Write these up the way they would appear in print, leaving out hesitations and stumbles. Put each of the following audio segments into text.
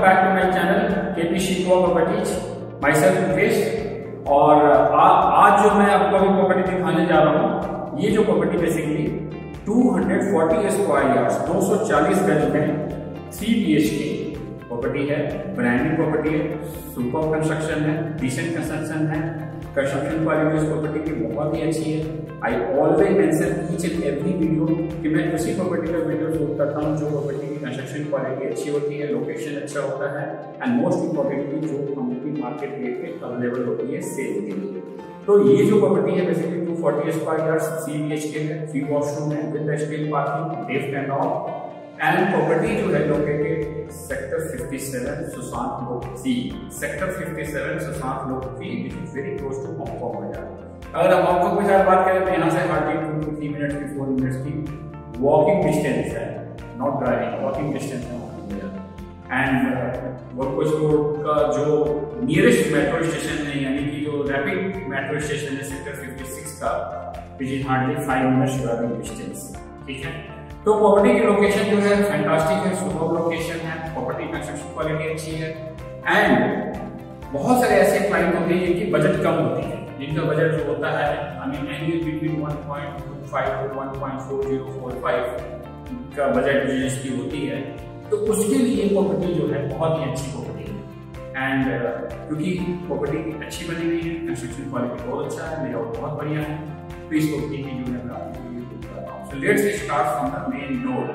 Back to my channel KP शिकवा properties. Myself Mukesh. और आज जो मैं आपको अभी प्रॉपर्टी दिखाने जा रहा हूँ, ये जो प्रॉपर्टी बेसिकली 240 स्क्वायर यार्ड्स 240 गज में 3 BHK प्रॉपर्टी है। ब्रांडिंग प्रॉपर्टी है, सुपर कंस्ट्रक्शन है, डिसेंट कंस्ट्रक्शन है। कंस्ट्रक्शन क्वालिटी इस प्रॉपर्टी की बहुत ही अच्छी है। I always mention each and every video कि मैं उसी प्रॉपर्टी का वीडियो शूट करता हूँ जो प्रॉपर्टी की कंस्ट्रक्शन क्वालिटी अच्छी होती है, लोकेशन अच्छा होता है एंड मोस्ट इम्पोर्टेंटली जो कम्युनिटी मार्केट रेट पे अवेलेबल होती है सेल के लिए। तो ये जो प्रॉपर्टी है बेसिकली 240 स्क्वायर यार्ड्स 3 BHK है, 3 वॉशरूम है with steel parking, lift and all. And property जो है located sector 57 Sushant Lok 3, sector 57 Sushant Lok 3 which is very close to Hong Kong Bazaar. अगर हम हांगकांग बाजार बात करें तो यहाँ से हार्डली 2 to 3 मिनट्स की 4 मिनट्स की वॉकिंग डिस्टेंस है, नॉट ड्राइविंग, वॉकिंग डिस्टेंस है हांगकांग बाजार। एंड वर्कपोस्ट रोड का जो नियरेस्ट मेट्रो स्टेशन है यानी कि जो रैपिड मेट्रो स्टेशन है सेक्टर 56 का, which is hardly 5 minutes driving distance. ठीक है, तो प्रॉपर्टी की लोकेशन जो है फैंटास्टिक है, सुपर लोकेशन है, प्रॉपर्टी कंस्ट्रक्शन क्वालिटी अच्छी है। एंड बहुत सारे ऐसे क्लाइंट होते हैं जिनकी बजट कम होती है, जिनका बजट जो होता है एनुअल बिटवीन 1.25 to 1.4045 का बजट जिसकी होती है, तो उसके लिए प्रॉपर्टी जो है बहुत ही अच्छी प्रॉपर्टी है। एंड क्योंकि प्रॉपर्टी अच्छी बनी हुई है, कंस्ट्रक्शन क्वालिटी बहुत अच्छा है, लेआउट बहुत बढ़िया है, तो इस प्रॉपर्टी की जो है So let's start from the main door.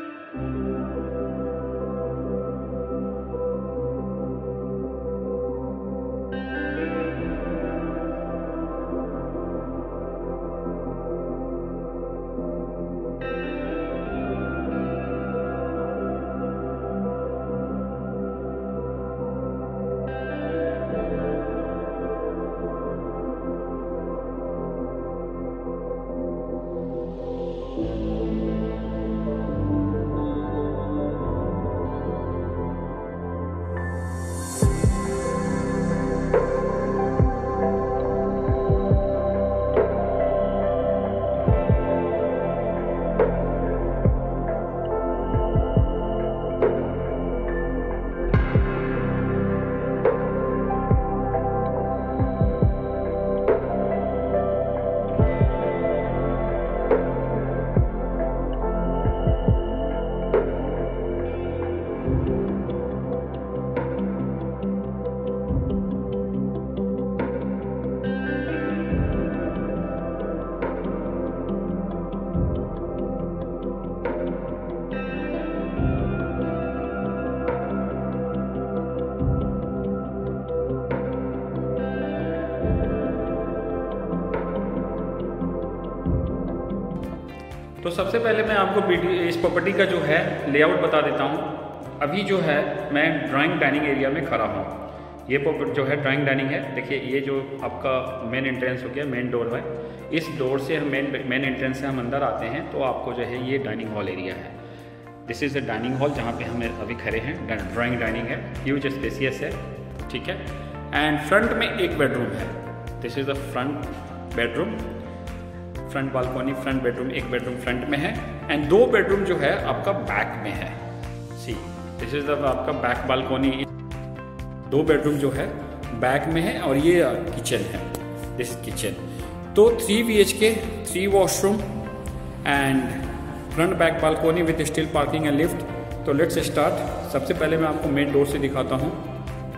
तो सबसे पहले मैं आपको इस प्रॉपर्टी का जो है लेआउट बता देता हूँ। अभी जो है मैं ड्राइंग डाइनिंग एरिया में खड़ा हूँ। ये प्रॉपर्टी जो है ड्राइंग डाइनिंग है। देखिए ये जो आपका मेन एंट्रेंस हो गया, मेन डोर है। इस डोर से हम मेन एंट्रेंस से हम अंदर आते हैं तो आपको जो है ये डाइनिंग हॉल एरिया है। This is the dining hall जहाँ पे हम अभी खड़े हैं। ड्राइंग डाइनिंग है, ह्यूज स्पेसियस है। ठीक है, एंड फ्रंट में एक बेडरूम है। This is the front bedroom, front balcony, front bedroom, एक बेडरूम फ्रंट में है एंड 2 बेडरूम जो है आपका बैक में है। सी दिस इज द आपका बैक बालकनी। 2 बेडरूम जो है बैक में है और ये किचन है, दिस किचन। तो 3 BHK 3 washroom and front back balcony with steel parking and lift. तो लेट्स स्टार्ट। सबसे पहले मैं आपको मेन डोर से दिखाता हूँ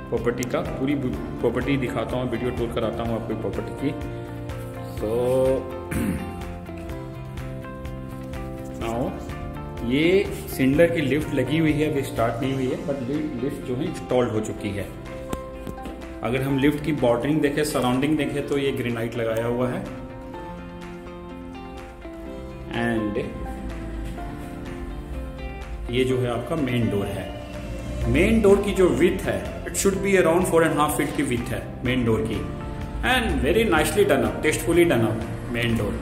प्रॉपर्टी का, पूरी प्रॉपर्टी दिखाता हूँ, वीडियो टूर कराता हूँ आपकी प्रॉपर्टी की। तो नाउ ये सिंडर की लिफ्ट लगी हुई है, अभी स्टार्ट नहीं हुई है, बट लिफ्ट जो है इंस्टॉल्ड हो चुकी है। अगर हम लिफ्ट की बॉर्डरिंग देखें, सराउंडिंग देखें तो ये ग्रेनाइट लगाया हुआ है। एंड ये जो है आपका मेन डोर है। मेन डोर की जो विड्थ है it should be around 4.5 feet की विड्थ है मेन डोर की। And very nicely done up, tastefully done up main door.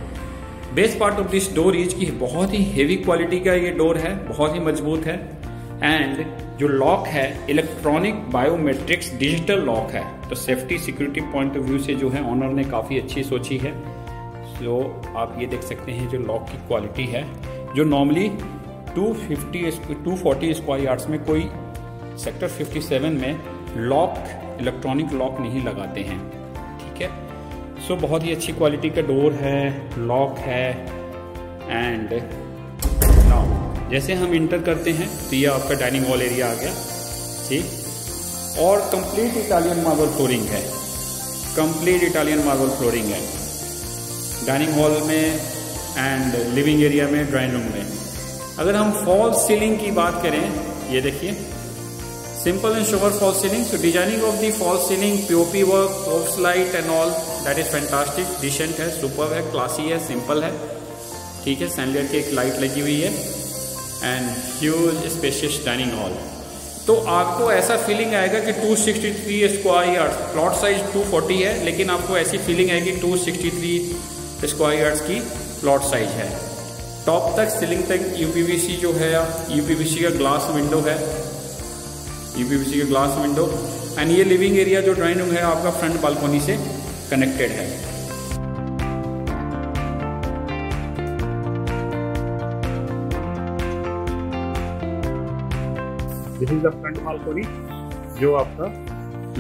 Best part of this door is कि बहुत ही हेवी क्वालिटी का ये डोर है, बहुत ही मजबूत है। एंड जो लॉक है इलेक्ट्रॉनिक बायोमेट्रिक्स डिजिटल लॉक है, तो safety security point of view से जो है ऑनर ने काफ़ी अच्छी सोची है। सो आप ये देख सकते हैं जो लॉक की क्वालिटी है, जो नॉर्मली 240 स्क्वायर यार्ड्स में कोई सेक्टर 57 में लॉक, इलेक्ट्रॉनिक लॉक नहीं लगाते हैं, ठीक है। सो बहुत ही अच्छी क्वालिटी का डोर है, लॉक है। एंड नाउ जैसे हम इंटर करते हैं तो ये आपका डाइनिंग हॉल एरिया आ गया, ठीक। और कंप्लीट इटालियन मार्बल फ्लोरिंग है, कंप्लीट इटालियन मार्बल फ्लोरिंग है डाइनिंग हॉल में एंड लिविंग एरिया में, ड्राइंग रूम में। अगर हम फॉल सीलिंग की बात करें, ये देखिए simple and sober fall ceiling. So designing of the fall ceiling, POP work, of light and all, that is fantastic, decent है, सुपर है, क्लासी है, सिंपल है, ठीक है। सैंडलियर की एक लाइट लगी हुई है and huge spacious dining hall. तो आपको ऐसा फीलिंग आएगा कि 263 स्क्वायर यार्ड, प्लॉट साइज 240 है, लेकिन आपको ऐसी फीलिंग आएगी 263 स्क्वायर यार्ड्स की प्लॉट साइज है। टॉप तक, सीलिंग तक यूपीवीसी जो है, यूपीवीसी का ग्लास विंडो है, यूपीवीसी का ग्लास विंडो। एंड ये लिविंग एरिया जो ड्राइंग रूम है आपका फ्रंट बालकोनी से कनेक्टेड है। This is the front balcony जो आपका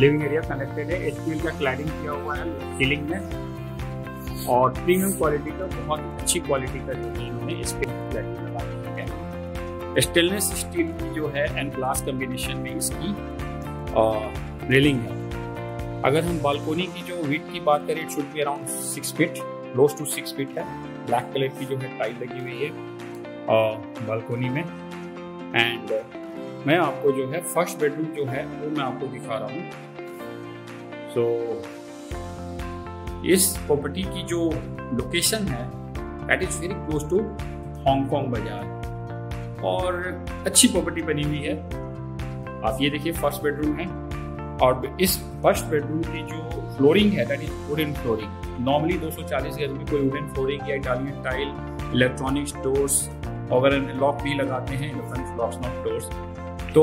लिविंग एरिया कनेक्टेड है। स्टील का क्लैडिंग किया हुआ है सीलिंग में और प्रीमियम क्वालिटी का, बहुत अच्छी क्वालिटी का जो है इन्होंने स्टील क्लैडिंग लगा दी है। स्टेनलेस स्टील की जो है एंड ग्लास कॉम्बिनेशन में इसकी रेलिंग है। अगर हम बालकोनी की जो विड्थ की बात करें, it should be around 6 feet, close to 6 feet है। ब्लैक कलर की जो है टाइल लगी हुई है बालकोनी में। एंड मैं आपको जो है फर्स्ट बेडरूम जो है वो मैं आपको दिखा रहा हूँ। सो इस प्रॉपर्टी की जो लोकेशन है that is very close to Hong Kong Bazaar और अच्छी प्रॉपर्टी बनी हुई है। आप ये देखिए फर्स्ट बेडरूम है और इस फर्स्ट बेडरूम की जो फ्लोरिंग है that is wooden flooring. Normally 240 गज में कोई वुडन फ्लोरिंग या इटालियन टाइल, इलेक्ट्रॉनिक्स डोर्स वगैरह लॉक भी लगाते हैं, इलेक्ट्रॉनिक्स लॉक्स नॉट डोर्स, तो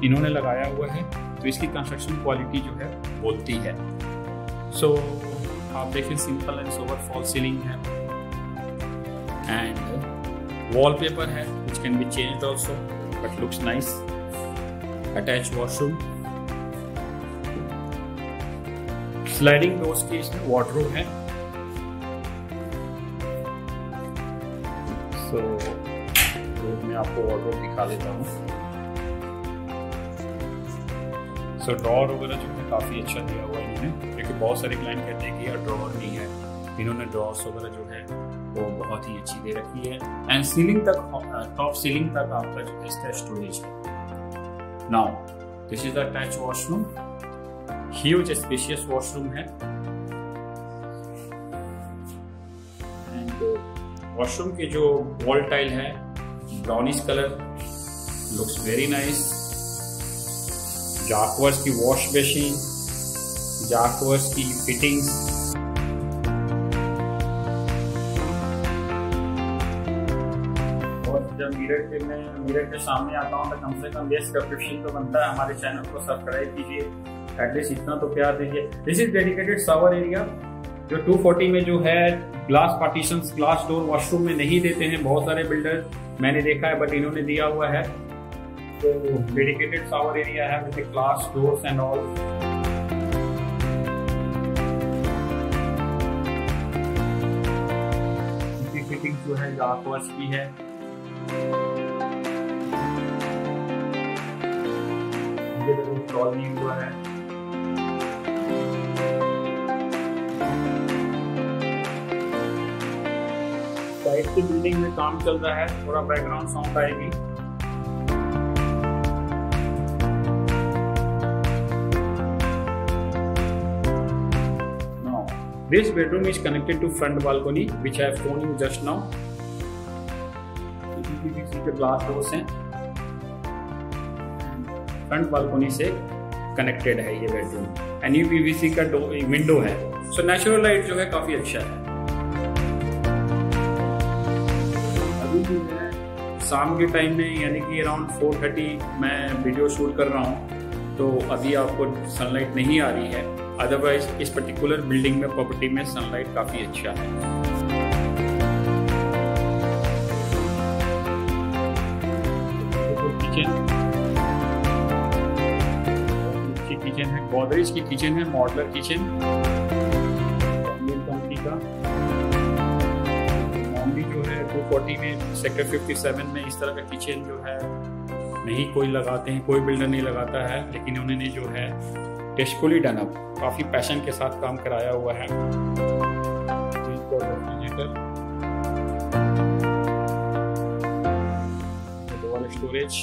इन्होंने लगाया हुआ है। तो इसकी कंस्ट्रक्शन क्वालिटी जो है बोलती है। सो आप देखें simple and sober fall ceiling है एंड वॉलपेपर है which can be changed also but looks nice. Attach washroom, sliding doors की इसमें वार्डरोब है। सो मैं आपको वार्डरोब दिखा देता हूँ। सो ड्रॉअर वगैरह जो है काफ़ी अच्छा दिया हुआ है इन्होंने, क्योंकि बहुत सारे क्लाइंट कहते हैं कि यार ड्रॉअर नहीं है, इन्होंने ड्रॉअर्स वगैरह जो है वो बहुत ही अच्छी दे रखी है। एंड सीलिंग तक, टॉप सीलिंग तक आपका जो है इसका स्टोरेज है। Now this is the attach washroom, huge spacious washroom है। एंड वॉशरूम के जो वॉल टाइल है brownish colour, looks very nice. Jaquar's की वॉश बेसिन, जाकवर्स की फिटिंग्स, और जब मिरर के सामने आता हूँ तो कम से कम 10 सब्सक्रिप्शन तो बनता है। हमारे चैनल को सब्सक्राइब कीजिए, एटलीस्ट इतना तो प्यार दीजिए। This is dedicated shower area जो 240 में जो है glass partitions, glass door washroom में नहीं देते हैं बहुत सारे बिल्डर, मैंने देखा है, बट इन्होंने दिया हुआ है। तो डेडिकेटेड शावर एरिया है with glass doors and all. इसकी फिटिंग जो है जाकवर्स की है। ये तो इंस्टॉल नहीं हुआ है। साइड की बिल्डिंग में काम चल रहा है, थोड़ा बैकग्राउंड साउंड आएगी। This bedroom is connected to front balcony, which I have shown you just now. PVC के ग्लास डोर्स हैं, फ्रंट बालकोनी से कनेक्टेड है ये बेडरूम। एंड PVC का विंडो है, सो नेचुरल लाइट जो है काफी अच्छा है। अभी भी मैं शाम के टाइम में यानी कि अराउंड 4:30 मैं वीडियो शूट कर रहा हूँ, तो अभी आपको सनलाइट नहीं आ रही है। अदरवाइज इस पर्टिकुलर बिल्डिंग में, प्रॉपर्टी में सनलाइट काफी अच्छा है। किचन, गोदरेज की किचन है, मॉडलर किचन कंपनी का। नॉर्मली जो है 240 में सेक्टर 57 में इस तरह का किचन जो है नहीं कोई लगाते हैं, कोई बिल्डर नहीं लगाता है, लेकिन उन्होंने जो है टेस्टफुली डन अप, काफ़ी पैशन के साथ काम कराया हुआ है। Storage,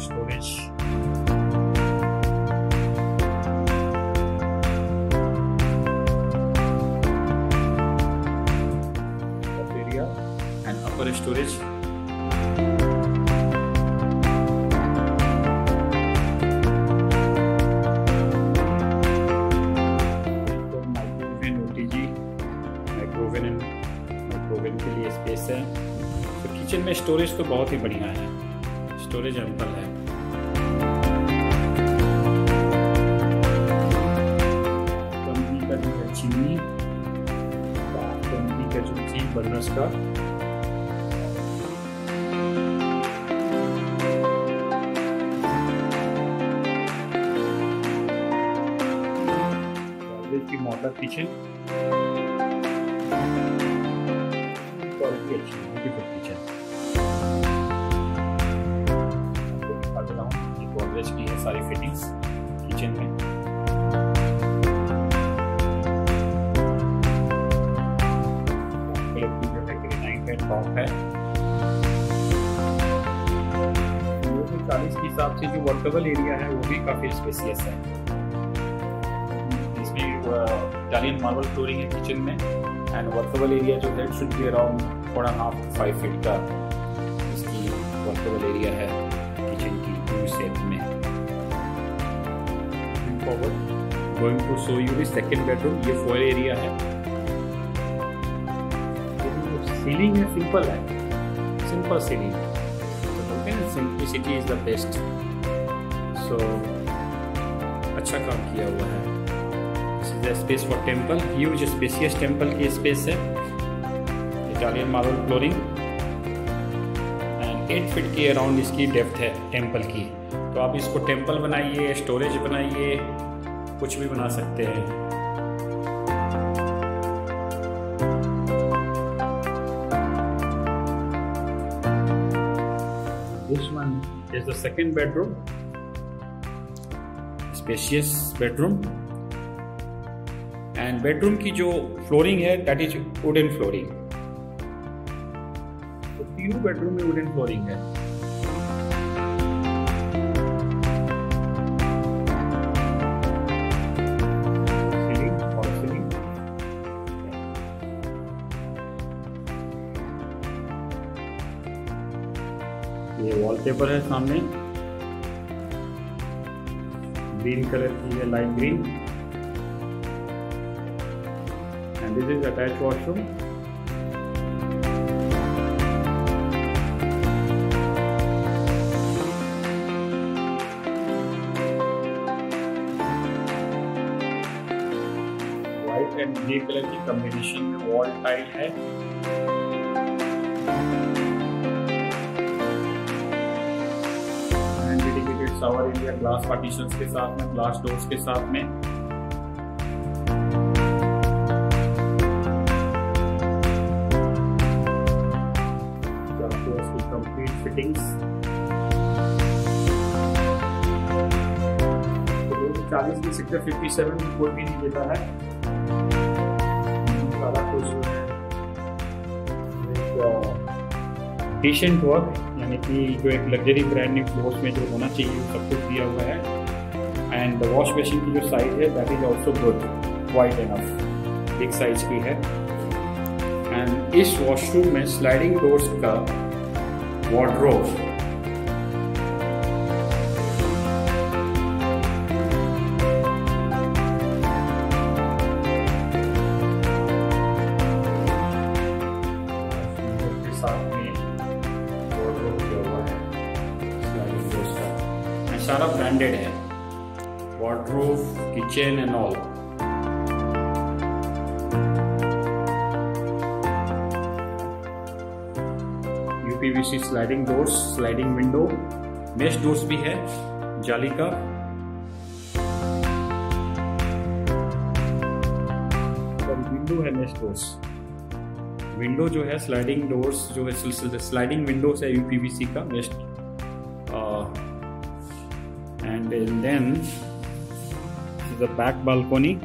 storage area and upper storage. Microwave के लिए स्पेस है। तो किचन में स्टोरेज तो बहुत ही बढ़िया है, स्टोरेज एम्पल है। कंपनी का जो है चिमनी, कंपनी का जो थी बर्नर्स का, की मॉडल किचन, क्वालिटी अच्छी, ब्यूटीफुल किचन। आपको दिखा दे रहा हूँ, ये गोदरेज की है सारी फिटिंग्स किचन में। जो है ग्रेनाइट है, टॉप है। 40 के हिसाब से जो वर्केबल एरिया है वो भी काफी स्पेसियस है। इटालियन मार्बल फ्लोरिंग है किचन में, एंड वर्केबल एरिया जो है शुड बी अराउंड 4.5-5 फीट का इसकी वर्केबल एरिया है किचन की यू शेप में। Going to show you the second bedroom. ये फॉयल एरिया है। सीलिंग है, सिंपल है, सिंपल सीलिंग। बोलते हैं simplicity is the best. So अच्छा काम किया हुआ है। Space for temple, huge spacious temple की स्पेस है। Italian marble flooring and 8 feet के अराउंड इसकी डेप्थ है टेम्पल की। तो आप इसको टेम्पल बनाइए, स्टोरेज बनाइए, कुछ भी बना सकते हैं। This one is the second bedroom, spacious bedroom. And bedroom की जो फ्लोरिंग है दैट इज वुडन फ्लोरिंग। तो तीनों बेडरूम में वुडन फ्लोरिंग है। Ceiling, fall ceiling. ये वॉलपेपर है सामने, ग्रीन कलर की है, light green. And this is attached washroom. White and grey colour की कॉम्बिनेशन में वॉल टाइल है। And dedicated shower area glass partitions के साथ में, ग्लास डोर्स के साथ में। फिटिंग्स 40 में सेक्टर 57 में कोई भी नहीं देता है। सारा कुछ डिसेंट वर्क, यानी कि जो एक लग्जरी ब्रांड न्यू क्लोथ्स में जो होना चाहिए वो सब कुछ दिया हुआ है। एंड वॉश बेसिन की जो साइज है that is also good, wide enough, big size की है। एंड इस वॉशरूम में स्लाइडिंग डोर्स का वार्डरोब, के साथ में वार्डरोब दिया हुआ है स्लाइडिंग डोर्स का, सारा ब्रांडेड है, wardrobe, kitchen and all. PVC sliding doors, sliding window, mesh doors भी है, जाली का। विंडो है मेश डोर्स, विंडो जो है स्लाइडिंग डोर्स जो है स्लाइडिंग विंडोज है यूपीवीसी का mesh. And then the back balcony.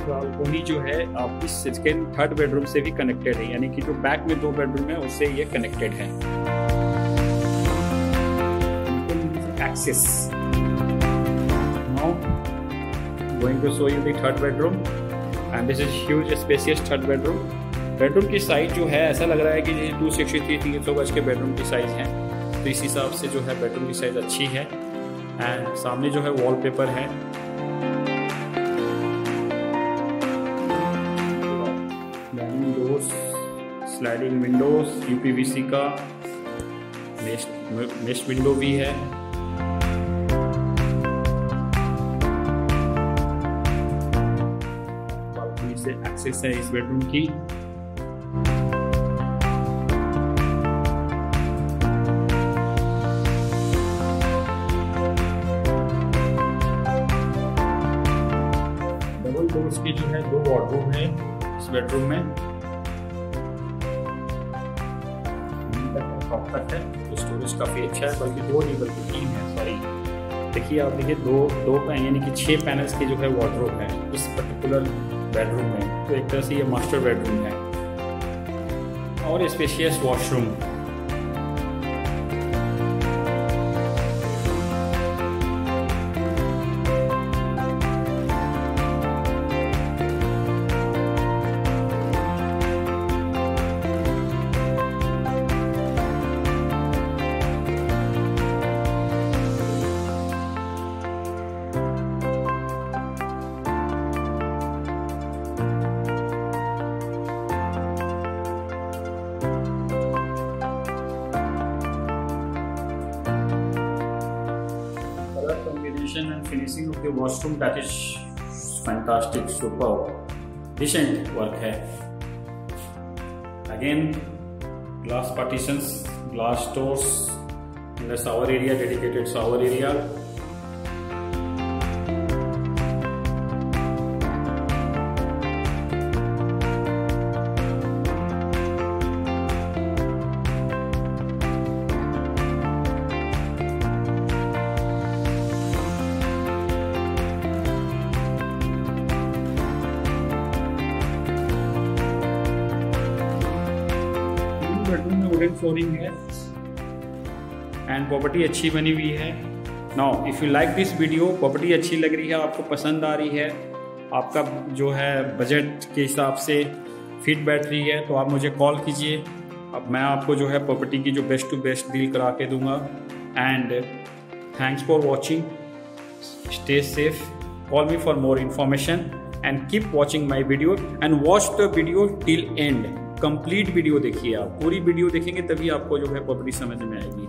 Balcony जो है आपकी सेकेंड थर्ड बेडरूम से भी कनेक्टेड है, यानी कि जो बैक में 2 बेडरूम है उससे ये कनेक्टेड है। Access. Now going to show you the third bedroom and this is huge spacious third bedroom. Bedroom की साइज जो है ऐसा लग रहा है कि 263 गज के बेडरूम की साइज है, तो इस हिसाब से जो है बेडरूम की साइज अच्छी है। एंड सामने जो है वॉलपेपर है, स्लाइडिंग विंडोज यूपीवीसी का मेश विंडो भी है। बालकनी से एक्सेस है इस बेडरूम की। डबल डोर्स की जो है 2 वार्डरोब है इस बेडरूम में। तक है तो स्टोरेज काफ़ी अच्छा है, बल्कि 2 नहीं बल्कि 3 है, सॉरी। देखिए आप देखिए 2 यानी कि 6 पैनल्स की जो है वार्डरोब है इस पर्टिकुलर बेडरूम में। तो एक तरह से ये मास्टर बेडरूम है। और spacious washroom. And finishing of the washroom, that is fantastic, superb, decent work है। Again glass partitions, glass doors in the shower area, dedicated shower area। Bedroom में वुडन फ्लोरिंग है एंड प्रॉपर्टी अच्छी बनी हुई है। Now if you like this video, property अच्छी लग रही है, आपको पसंद आ रही है, आपका जो है बजट के हिसाब से फिट बैठ रही है, तो आप मुझे कॉल कीजिए। अब मैं आपको जो है प्रॉपर्टी की जो बेस्ट टू बेस्ट डील करा के दूंगा। And thanks for watching, stay safe, call me for more information and keep watching my video and watch the video till and. Complete video देखिए, आप पूरी वीडियो देखेंगे तभी आपको जो है प्रॉपर्टी समझ में आएगी।